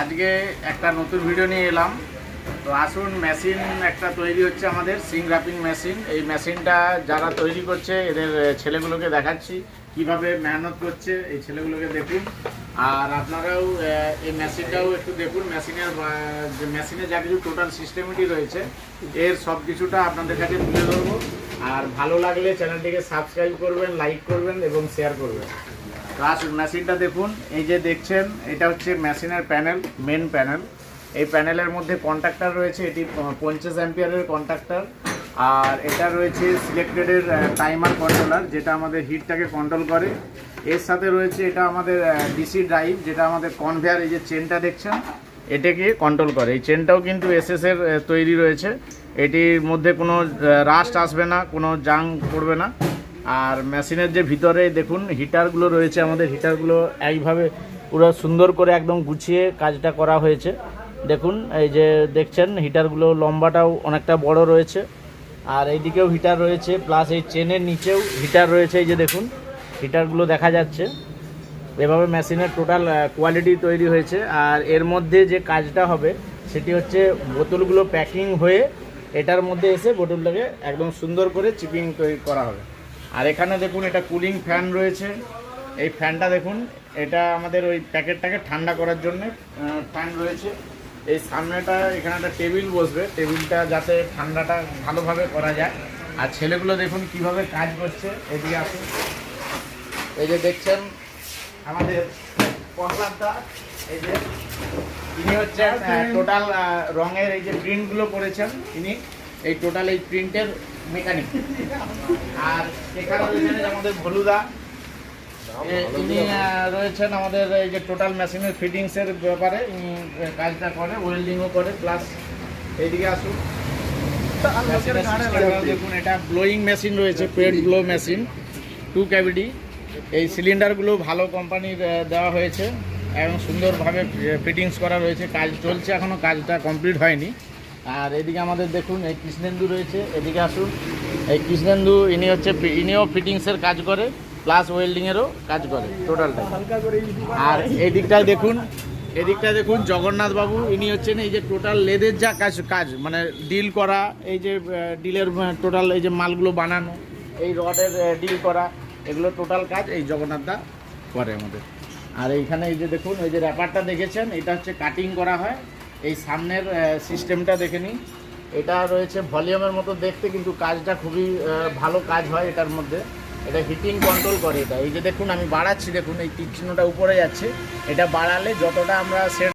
আজকে একটা নতুন ভিডিও নিয়ে এলাম। তো আসুন, মেশিন একটা তৈরি হচ্ছে আমাদের সিং র্যাপিং মেশিন। এই মেশিনটা যারা তৈরি করছে এদের ছেলেগুলোকে দেখাচ্ছি কিভাবে মেহনত করছে, এই ছেলেগুলোকে দেখুন। আর আপনারাও এই মেশিনটাও একটু দেখুন। মেশিনে যা কিছু টোটাল সিস্টেমটি রয়েছে এর সব কিছুটা আপনাদের কাছে তুলে ধরবো। আর ভালো লাগলে চ্যানেলটিকে সাবস্ক্রাইব করবেন, লাইক করবেন এবং শেয়ার করবেন। তো আসুন, মেশিনটা দেখুন। এই যে দেখছেন, এটা হচ্ছে মেশিনের প্যানেল, মেন প্যানেল। এই প্যানেলের মধ্যে কন্ট্যাক্টর রয়েছে, এটি 50 অ্যাম্পিয়ারের কন্ট্যাক্টর। আর এটা রয়েছে সিলেক্টেডের টাইমার কন্ট্রোলার, যেটা আমাদের হিটটাকে কন্ট্রোল করে। এর সাথে রয়েছে এটা আমাদের ডিসি ড্রাইভ, যেটা আমাদের কনভেয়ার, এই যে চেনটা দেখছেন এটাকে কন্ট্রোল করে। এই চেনটাও কিন্তু এসএস এর তৈরি রয়েছে। এটির মধ্যে কোনো রাস্ট আসবে না, কোনো জাং পড়বে না। আর মেশিনের যে ভিতরে দেখুন হিটারগুলো রয়েছে, আমাদের হিটারগুলো এইভাবে পুরো সুন্দর করে একদম গুছিয়ে কাজটা করা হয়েছে। দেখুন, এই যে দেখছেন হিটারগুলো লম্বাটাও অনেকটা বড় রয়েছে। আর এইদিকেও হিটার রয়েছে, প্লাস এই চেনের নিচেও হিটার রয়েছে। এই যে দেখুন হিটারগুলো দেখা যাচ্ছে। এভাবে মেশিনের টোটাল কোয়ালিটি তৈরি হয়েছে। আর এর মধ্যে যে কাজটা হবে সেটি হচ্ছে বোতলগুলো প্যাকিং হয়ে এটার মধ্যে এসে বোতলটাকে একদম সুন্দর করে চিপিং তৈরি করা হবে। আর এখানে দেখুন এটা কুলিং ফ্যান রয়েছে। এই ফ্যানটা দেখুন, এটা আমাদের ওই প্যাকেটটাকে ঠান্ডা করার জন্য ফ্যান রয়েছে। এই সামনেটা এখানে একটা টেবিল বসবে, টেবিলটা যাতে ঠান্ডাটা ভালোভাবে করা যায়। আর ছেলেগুলো দেখুন কিভাবে কাজ করছে। এদিকে আসুন, এই যে দেখছেন আমাদের প্রহ্লাদদা, এই যে ইনি হচ্ছেন টোটাল রঙের এই যে প্রিন্টগুলো করেছেন, ইনি এই টোটাল এই প্রিন্টের মেকানিক। আর এখানে রয়েছেন আমাদের ভলুদা, ইনি রয়েছেন আমাদের এই যে টোটাল মেশিনের ফিটিংসের ব্যাপারে ইনি কাজটা করে, ওয়েল্ডিংও করে। প্লাস এইদিকে আসুন, দেখুন এটা ব্লোয়িং মেশিন রয়েছে, পেড ব্লো মেশিন 2 ক্যাভিটি। এই সিলিন্ডারগুলো ভালো কোম্পানির দেওয়া হয়েছে এবং সুন্দরভাবে ফিটিংস করা রয়েছে। কাজ চলছে, এখনও কাজটা কমপ্লিট হয়নি। আর এদিকে আমাদের দেখুন এই কৃষ্ণেন্দু রয়েছে, এদিকে আসুন। এই কৃষ্ণেন্দু ইনিও ফিটিংসের কাজ করে, প্লাস ওয়েল্ডিংয়েরও কাজ করে টোটালটা। আর এই দিকটায় দেখুন জগন্নাথ বাবু, ইনি হচ্ছেন এই যে টোটাল লেদের যা কাজ মানে ডিল করা, এই যে ডিলের টোটাল এই যে মালগুলো বানানো, এই রডের ডিল করা, এগুলো টোটাল কাজ এই জগন্নাথদা করে আমাদের। আর এইখানে এই যে দেখুন এই যে র্যাপারটা দেখেছেন, এটা হচ্ছে কাটিং করা হয়। এই সামনের সিস্টেমটা দেখে নিন, এটা রয়েছে ভলিউমের মতো দেখতে, কিন্তু কাজটা খুবই ভালো কাজ হয় এটার মধ্যে। এটা হিটিং কন্ট্রোল করে এটা। এই যে দেখুন আমি বাড়াচ্ছি, দেখুন এই তীর চিহ্নটা উপরে যাচ্ছে, এটা বাড়ালে যতটা আমরা সেট